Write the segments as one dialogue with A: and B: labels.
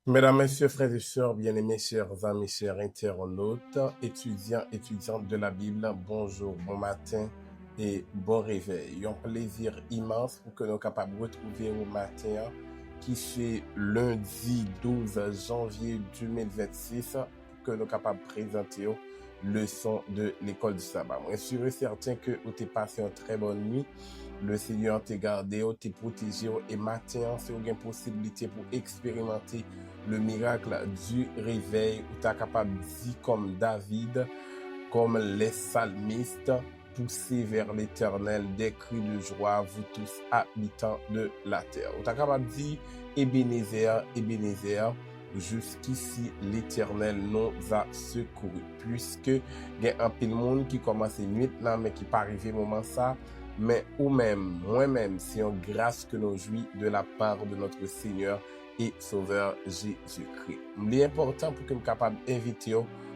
A: Mesdames, Messieurs, frères et sœurs, bien-aimés, chers amis, chers internautes, étudiants, étudiantes de la Bible, bonjour, bon matin et bon réveil. Un plaisir immense pour que nous soyons capables de retrouver au matin, qui c'est lundi 12 janvier 2026, pour que nous soyons capables de présenter leçon de l'école du sabbat. Moi, je suis certain que vous avez passé une très bonne nuit. Le Seigneur t'a gardé, t'a protégé et matin, c'est une possibilité pour expérimenter le miracle du réveil où tu es capable de dire comme David, comme les psalmistes, poussez vers l'Éternel des cris de joie, vous tous habitants de la terre. Où tu es capable de dire Ebenezer, Ebenezer, jusqu'ici l'Éternel nous a secouru. Puisque il y a un peu de monde qui commence nuit là, mais qui pas arrivé moment ça, mais ou même, moi-même, c'est une grâce que nous jouissons de la part de notre Seigneur et Sauveur Jésus-Christ. L'important pour que nous soyons capables d'inviter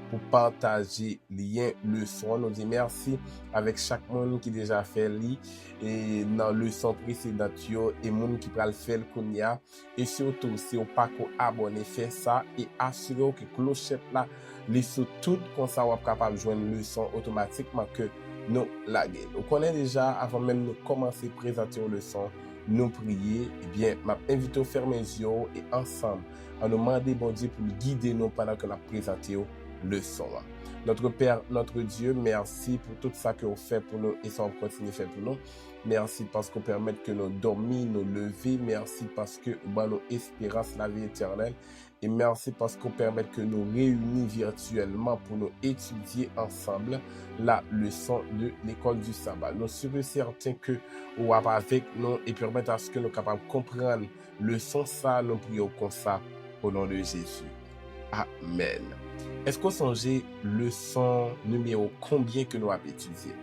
A: pour partager lien leçon. Nous dit merci avec chaque monde qui déjà fait li et dans leçon précédente et monde qui pral faire kounya et surtout si vous pas abonné fait ça et assurez que clochette là li sous tout comme ça vous capable de joindre leçon automatiquement que nous laguer. Vous connaissez déjà avant même de commencer à présenter une leçon, nous prier, eh bien, m'a invité à faire mes yeux et ensemble, à nous demander bon Dieu pour guider nous pendant que nous présentons leçon. Notre Père, notre Dieu, merci pour tout ça que vous faites pour nous et ça vous continue à faire pour nous. Merci parce que vous permettez que nous dormions, nous lever. Merci parce que vous nous espérance la vie éternelle. Et merci parce que vous permettez que nous réunis virtuellement pour nous étudier ensemble la leçon de l'école du sabbat. Nous sommes certains que vous êtes avec nous et permettez à ce que nous soyons capables de comprendre le leçon ça, nous prions comme ça au nom de Jésus. Amen. Est-ce qu'on songe leçon numéro combien que nous avons étudié?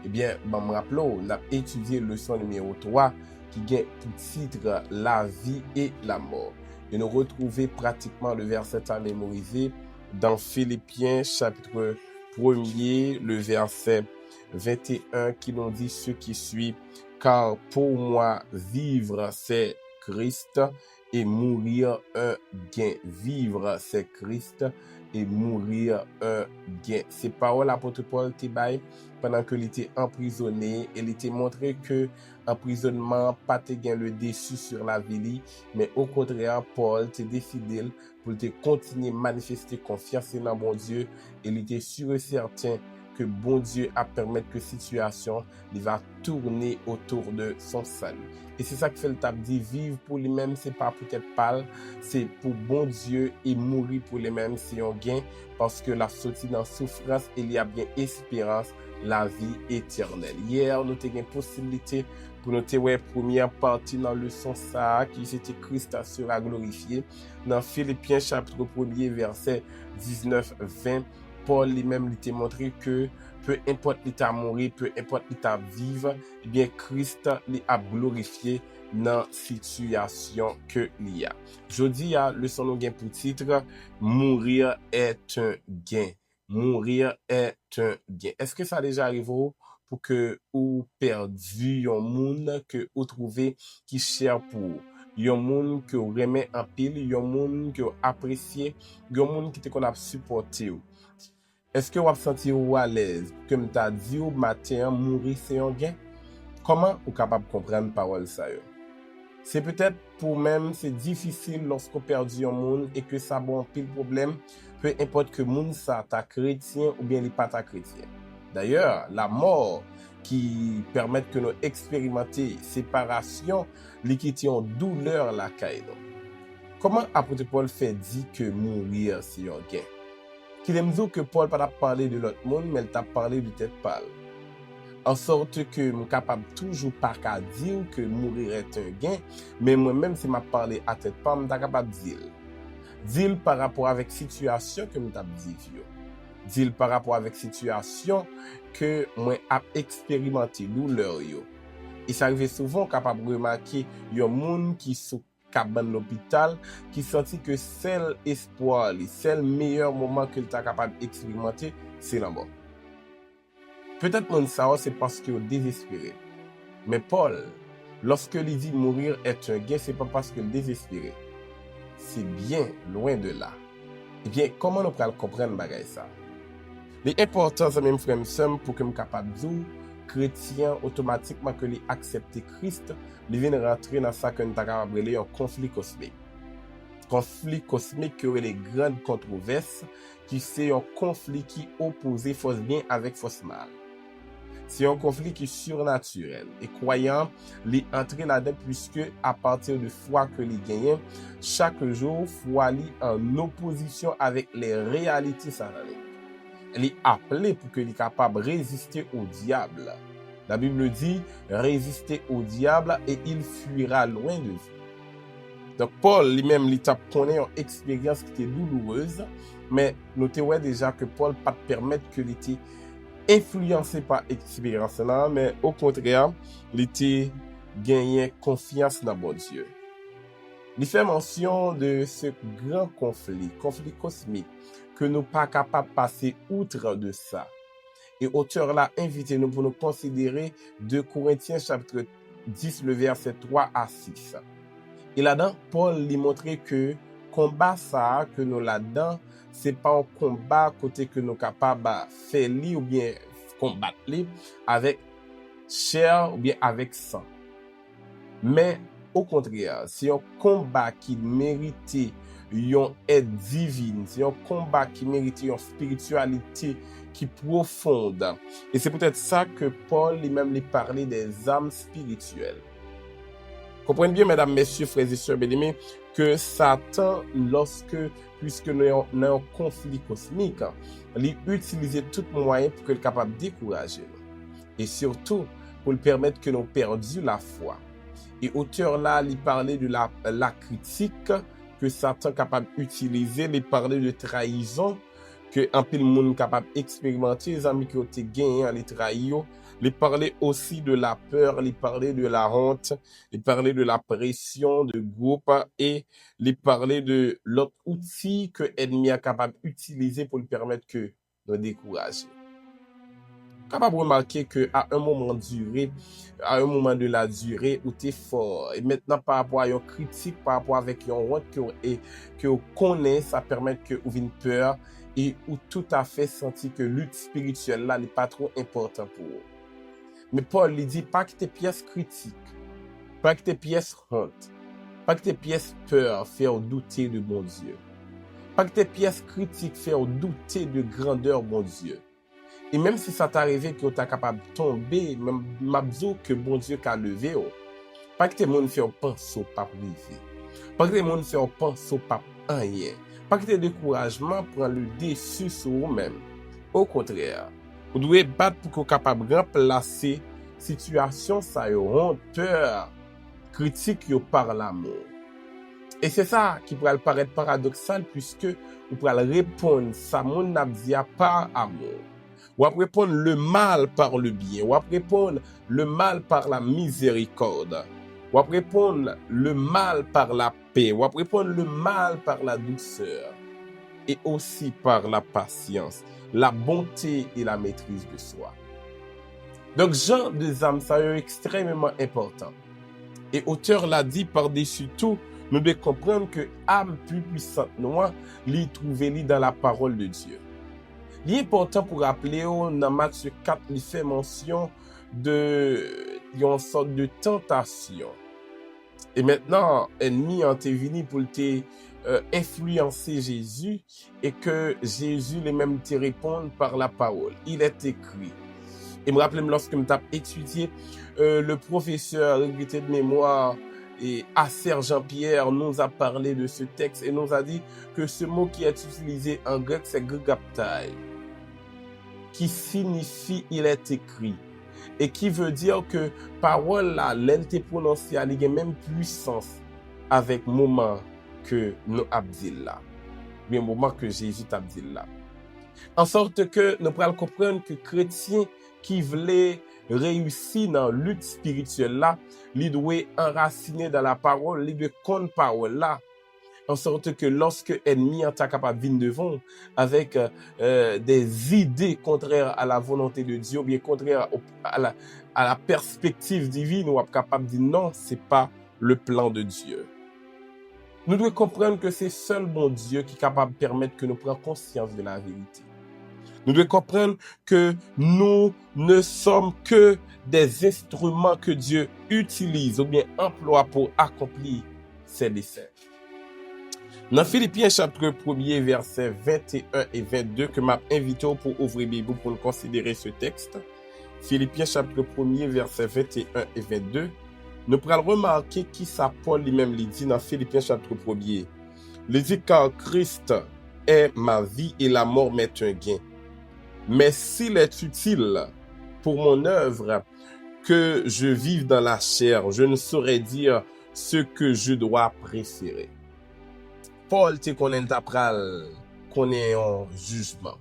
A: Eh bien, me rappelons, nous avons étudié leçon numéro 3 qui a pour titre La vie et la mort. Et nous retrouvons pratiquement le verset à mémoriser dans Philippiens chapitre 1er, le verset 21 qui nous dit ce qui suit. Car pour moi, vivre c'est Christ et mourir un gain. Vivre c'est Christ et mourir un gain. Ces paroles l'apôtre Paul Tibaï pendant que il était emprisonné, il était montré que emprisonnement pas te gain le dessus sur la vie, mais au contraire Paul t'est décidé pour te continuer manifester confiance dans bon Dieu, et il était sûr et certain que bon Dieu a permettre que situation il va tourner autour de son salut. Et c'est ça que fait le table dit vivre pour lui-même, c'est pas peut-être pas, c'est pour bon Dieu, et mourir pour lui-même, c'est un gain parce que la sortie dans souffrance, il y a bien espérance, la vie éternelle. Hier, nous avons une possibilité pour nous voir première partie dans le leçon ça qui c'était Christ sera glorifié dans Philippiens chapitre 1er verset 19-20. Paul lui-même lui t'a montré que peu importe l'état mourir, peu importe l'état vivre, eh bien Christ lui a glorifié dans situation que il y a. Jodi a leçon nous gain pour titre mourir est un gain. Mourir est un gain. Est-ce que ça a déjà arrivé pour que ou perdu un monde que ou trouvé qui cher pour yon monde que remet en pile, yon monde que apprécié, yon monde qui te qu'on a supporté. Est-ce que vous vous sentez à l'aise? Comme tu as dit au matin, mourir c'est un gain? Comment vous êtes capable de comprendre parole ça? C'est peut-être pour même, c'est difficile lorsqu'on perdu un monde et que ça bon pile problème, peu importe que monde ça ta chrétien ou bien il pas ta chrétien. D'ailleurs, la mort qui permet que nous expérimenter séparation, l'équité en douleur la caille. Comment apôtre Paul fait dit que mourir c'est un gain? Qu'il aime dire que Paul pas parler de l'autre monde, mais il t'a parlé de tête pâle. En sorte que je suis capable toujours pas qu'à dire que mourir est un gain, mais moi-même, si je parle à tête pâle, je suis capable de dire. Dire par rapport avec situation que je suis dit. Dire par rapport avec situation que moi j'ai expérimenté douleur. Et ça arrive souvent capable de remarquer il y a des gens qui sont cabane l'hôpital qui sentit que seul espoir, le seul meilleur moment que tu es capable d'expérimenter, c'est la mort. Peut-être que ça c'est parce qu'il est désespéré. Mais Paul, lorsque il dit mourir est un gain, c'est pas parce qu'il est désespéré. c'est bien loin de là. Eh bien, comment nous pouvons comprendre ça? L'important, c'est même frère pour que nous capable de dire, chrétien, automatiquement que les accepter Christ, ils viennent rentrer dans ça que nous avons appelé un conflit cosmique. Conflit cosmique qui aurait les grandes controverses, qui c'est un conflit qui oppose force bien avec force mal. C'est un conflit qui est surnaturel. Et croyant, les entrer là-dedans puisque à partir de foi que les gagnent, chaque jour, foi li en opposition avec les réalités sataniques. Elle est appelée pour qu'il soit capable de résister au diable. La Bible dit, résister au diable et il fuira loin de vous. Donc Paul lui-même, il a connu une expérience qui était douloureuse, mais nous voyons déjà que Paul ne pas permettre que était influencé par l'expérience là, mais au contraire, il était gagné confiance dans bon Dieu. Il fait mention de ce grand conflit cosmique, que nous pas capables de passer outre de ça. Et auteur là invite nous pour nous considérer 2 Corinthiens chapitre 10, le verset 3 à 6. Et là-dedans, Paul lui montrait que combat ça, que nous là-dedans, c'est pas un combat côté que nous capables de faire li ou bien combattre li avec chair ou bien avec sang. Mais au contraire, c'est un combat qui méritait une aide divine, c'est un combat qui méritait une spiritualité qui profonde. Et c'est peut-être ça que Paul lui-même lui parlait des âmes spirituelles. Comprenez bien, mesdames, messieurs, frères et sœurs bien-aimés, que Satan, puisque nous avons un conflit cosmique, il utilise tout moyen pour qu'il soit capable de décourager nous. Et surtout, pour lui permettre que nous perdions la foi. Et auteur là, il parlait de la critique que Satan est capable d'utiliser, il parlait de trahison, que un peu de monde capable d'expérimenter, les amis qui ont été gagnés, les trahir. Il parlait aussi de la peur, il parlait de la honte, il parlait de la pression de groupe et il parlait de l'autre outil que l'ennemi est capable d'utiliser pour lui permettre que de décourager. Capable de remarquer que à un moment de la durée où tu es fort et maintenant par rapport à une critique, par rapport avec une honte que vous connaissez, ça permet que vous ayez peur et ou tout à fait senti que lutte spirituelle là n'est pas trop important pour vous. Mais Paul lui dit pas que tes pièces critiques, pas que tes pièces honte, pas que tes pièces peur faire douter de bon Dieu, pas que tes pièces critiques faire douter de grandeur bon Dieu. Et même si ça t'arrive que tu es capable de tomber, même m'absou que bon Dieu qu'a levé, pas que tes monde fait penser pas privé, pas que tes monde fait penser pas rien, pas que tes découragements prend le dessus sur vous-même. Au contraire, vous devez battre pour que capable de remplacer situation ça honte, peur, critique par l'amour. Et c'est ça qui pourrait paraître paradoxal puisque vous pourrez répondre ça mon n'a dit par amour. Ou après répondre le mal par le bien, ou après répondre le mal par la miséricorde, ou après répondre le mal par la paix, ou après répondre le mal par la douceur, et aussi par la patience, la bonté et la maîtrise de soi. Donc, genre de âme, ça est extrêmement important. Et auteur l'a dit par-dessus tout, nous devons comprendre que âme plus puissante noire, l'y trouver dans la parole de Dieu. L'important pour rappeler, dans Matthieu 4, il fait mention d'une sorte de tentation. Et maintenant, ennemi a été venu pour influencer Jésus et que Jésus lui-même te répond par la parole. Il est écrit. Et me rappelle lorsque je t'ai étudié, le professeur regretté de mémoire et Asser Jean-Pierre nous a parlé de ce texte et nous a dit que ce mot qui est utilisé en grec, c'est gregaptai, qui signifie il est écrit et qui veut dire que parole là, l'elle prononcée, elle a même puissance avec moment que nous abdil là, bien moment que Jésus abdil là. En sorte que nous pourrons comprendre que chrétiens qui voulaient réussir dans la lutte spirituelle là, ils doivent enraciner dans la parole, ils doivent connaître parole là. En sorte que lorsque l'ennemi est capable de venir devant avec des idées contraires à la volonté de Dieu, ou bien contraires à la perspective divine, ou est capable de dire non, c'est pas le plan de Dieu. Nous devons comprendre que c'est seul bon Dieu qui est capable de permettre que nous prenions conscience de la vérité. Nous devons comprendre que nous ne sommes que des instruments que Dieu utilise ou bien emploie pour accomplir ses desseins. Dans Philippiens chapitre 1er, versets 21 et 22, que m'a invité pour ouvrir Bible pour nous considérer ce texte. Philippiens chapitre 1er, versets 21 et 22, nous pourrons remarquer qui ça Paul lui-même dit dans Philippiens chapitre 1er. Il dit car Christ est ma vie et la mort m'est un gain. Mais s'il est utile pour mon œuvre que je vive dans la chair, je ne saurais dire ce que je dois préférer. Paul te connaît pral connaît un jugement.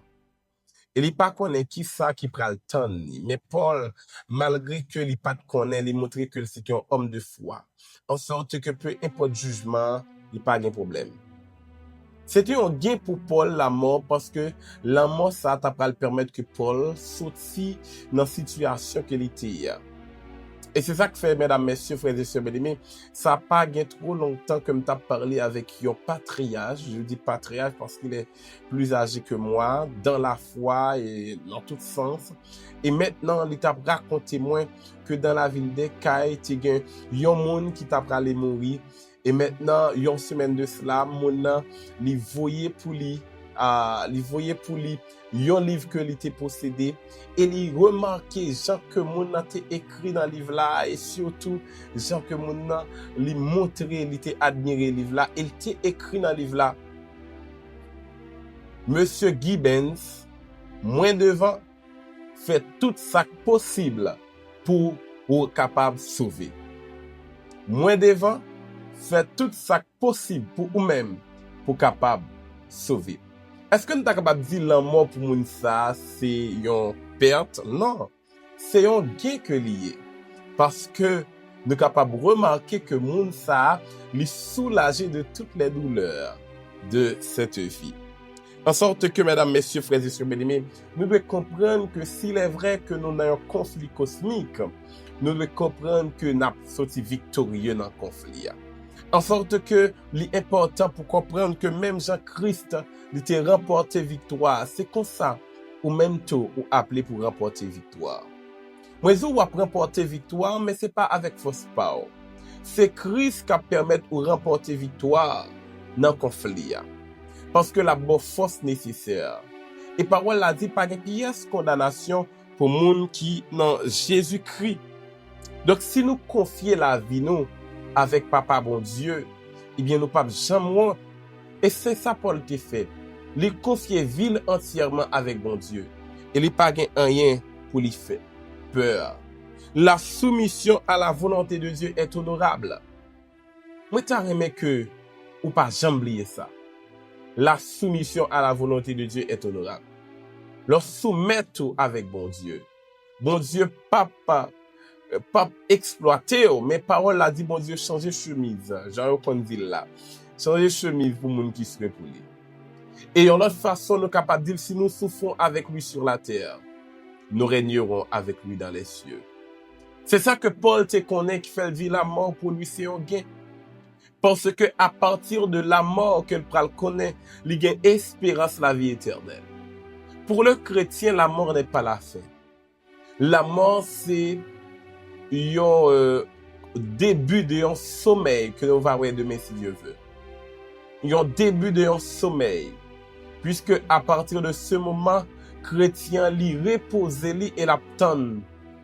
A: Il pas connaît qui ça qui pral tant mais Paul malgré que il pas connaît, il montre que c'est un homme de foi. En sorte que peu importe jugement, il pas de problème. C'était un gain pour Paul la mort parce que la mort ça t'a pas le permettre que Paul sorti dans situation qu'il était. Et c'est ça que fait, mesdames, messieurs, frères et sœurs, bien-aimés, ça n'a pas gagné trop longtemps que je parlé avec un patriarche. Je dis patriarche parce qu'il est plus âgé que moi, dans la foi et dans tout sens. Et maintenant, il t'a raconté moi que dans la ville de Caille, il y a un monde qui t'a allé mourir. Et maintenant, il y a une semaine de cela, mon il voyait pour lui, yon livre que il était possédé et il remarquait Jean que mon a écrit dans le livre là et surtout Jean que mon a lui montré il était admiré le livre là il était écrit dans le livre là Monsieur Gibbons moins devant fait tout ça possible pour ou capable sauver moins devant fait tout ça possible pour ou même pour capable sauver. Est-ce que nous sommes capables de dire la mort pour moun ça, c'est une perte? Non. C'est un gain que lié. Parce que nous sommes capables de remarquer que moun ça, lui soulagé de toutes les douleurs de cette vie. En sorte que, mesdames, messieurs, frères et sœurs bien-aimés, nous devons comprendre que s'il est vrai que nous avons un conflit cosmique, nous devons comprendre que nous avons sorti victorieux dans le conflit. En sorte que l'important pour comprendre que même Jean-Christ il était remporté victoire. C'est comme ça, ou même tout, ou appelé pour remporter victoire. Moi, je vais remporter victoire, mais c'est pas avec force power. C'est Christ qui permet de remporter victoire dans le conflit. Parce que la bonne force nécessaire. Et parole a dit, pas de pièce condamnation pour monde qui, non, Jésus-Christ. Donc, si nous confions la vie, nous, avec Papa bon Dieu, eh bien, nous pas jamais. Et c'est ça Paul te fait. Il confier ville entièrement avec bon Dieu. Et il pas rien pour lui faire peur. La soumission à la volonté de Dieu est honorable. Moi, t'as remis que, ou pas jamais oublier ça. La soumission à la volonté de Dieu est honorable. Leur soumettre tout avec bon Dieu. Bon Dieu, pas exploiter, mais parole a dit, bon Dieu, changer chemise. J'en ai dit là. Changer chemise pour moun qui serait pour lui. Et en autre façon, nous sommes capables de dire, si nous souffrons avec lui sur la terre, nous régnerons avec lui dans les cieux. C'est ça que Paul te connaît, qui fait vivre la mort pour lui, c'est un gain. Parce que à partir de la mort que le connaît, il gagne espérance la vie éternelle. Pour le chrétien, la mort n'est pas la fin. La mort, c'est un début d'un sommeil que nous va voir demain si Dieu veut. Un début d'un sommeil. Puisque à partir de ce moment, chrétien li repose li et l'attend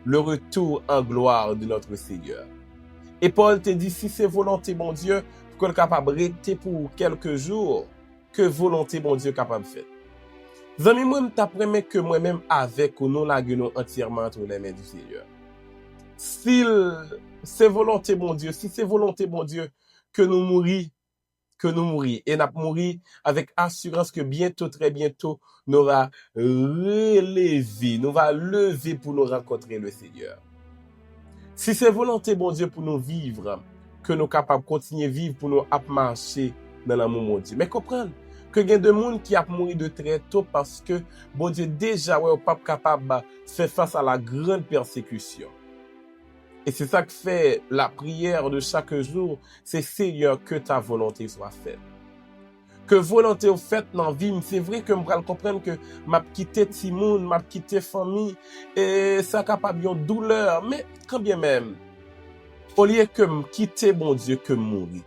A: le retour en gloire de notre Seigneur. Et Paul te dit, si c'est volonté bon Dieu, pour qu'on capable de rester pour quelques jours, que volonté bon Dieu capable de faire. Zami moi m't'apprends que moi-même avec ou nous la gueule entièrement entre les mains du Seigneur. Si c'est volonté bon Dieu, si c'est volonté bon Dieu que nous mourions, et nous mourons avec assurance que bientôt, très bientôt, nous va relever, nous va lever pour nous rencontrer le Seigneur. Si c'est volonté bon Dieu pour nous vivre, que nous capables de continuer à vivre pour nous marcher dans l'amour mon Dieu. Mais comprendre que il y a des gens qui ont mouru de très tôt parce que bon Dieu déjà pas capable de faire face à la grande persécution. Et c'est ça que fait la prière de chaque jour. C'est Seigneur, que ta volonté soit faite. Que volonté au fait dans la vie, c'est vrai que je vais comprendre que m'a quitté Timoun, m'a quitté famille, et ça capable une douleur, mais quand bien même, au lieu que me quitter bon Dieu, que mourir.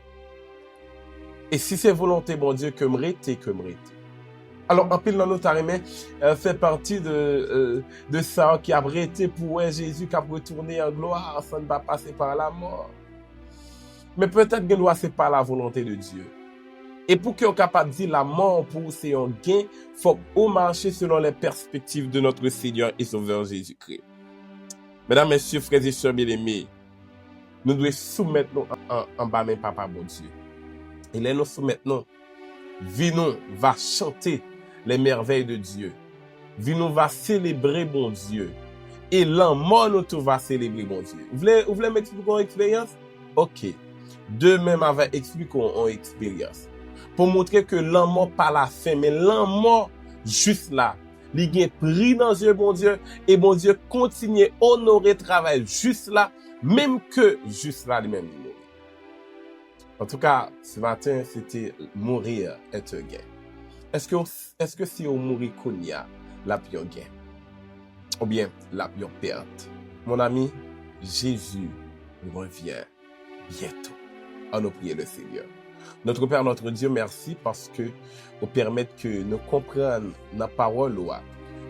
A: Et si c'est volonté bon Dieu, que me rete, que me rete. Alors, en pile dans notre armée, fait partie de ça qui a arrêté pour Jésus qui a retourné en gloire, ça ne va passer par la mort. Mais peut-être que c'est pas la volonté de Dieu. Et pour qu'on soit capable de dire la mort pour c'est un gain, il faut qu'on marche selon les perspectives de notre Seigneur et Sauveur Jésus-Christ. Mesdames, Messieurs, frères et sœurs bien-aimés, nous devons soumettre nous en bas même Papa bon Dieu. Et là, nous soumettons, vie nous va chanter les merveilles de Dieu. Vie nous va célébrer bon Dieu. Et l'en mort nous tout va célébrer bon Dieu. Vous voulez m'expliquer une expérience? Ok. Demain, je vais expliquer une expérience. Pour montrer que l'en mort pas la fin, mais l'en mort juste là. Il est pris dans Dieu, bon Dieu, et bon Dieu continue à honorer le travail juste là, même que juste là, lui-même. En tout cas, ce matin, c'était mourir est un gain. Est-ce que si on mourit qu'on y a, la pire gain? Ou bien la pire perte? Mon ami, Jésus revient bientôt. On nous prie le Seigneur. Notre Père, notre Dieu, merci parce que vous permettez que nous comprenions la parole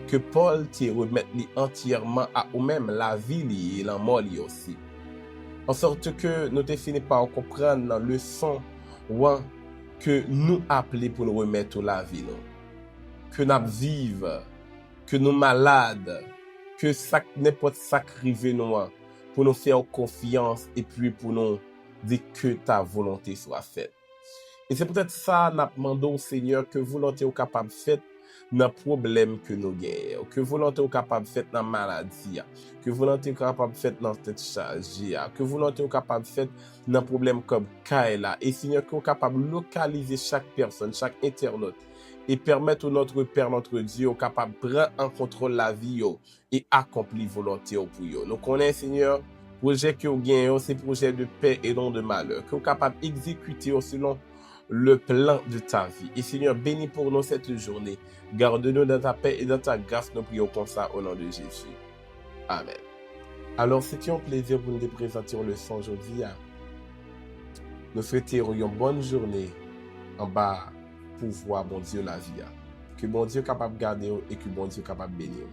A: que Paul te remette entièrement à nous-mêmes la vie et la mort aussi. En sorte que nous te fini par comprendre la leçon que nous appelons pour nous remettre la vie. Que nous vivons, que nous malades, que n'importe ça qui nous pour nous faire confiance et puis pour nous dire que ta volonté soit faite. Et c'est peut-être ça, nous demandons au Seigneur que volonté est capable de faire dans le problème que nous avons, que volonté est capable de faire dans la maladie, que volonté est capable de faire dans la tête chargée, que volonté est capable de faire dans le problème comme Kaila. Et Seigneur, que nous sommes capables de localiser chaque personne, chaque internaute, et permettre notre Père, notre Dieu, capable de prendre en contrôle la vie et accomplir volonté pour eux. Nous connaissons, Seigneur, projet que vous gagnez, c'est projet de paix et non de malheur, que vous capable d'exécuter selon le plan de ta vie. Et Seigneur, bénis pour nous cette journée. Garde-nous dans ta paix et dans ta grâce. Nous prions comme ça au nom de Jésus. Amen. Alors, c'était un plaisir pour nous de présenter le son aujourd'hui. Nous souhaitons une bonne journée en bas pour voir bon Dieu la vie. Que bon Dieu est capable de garder et que bon Dieu est capable de bénir.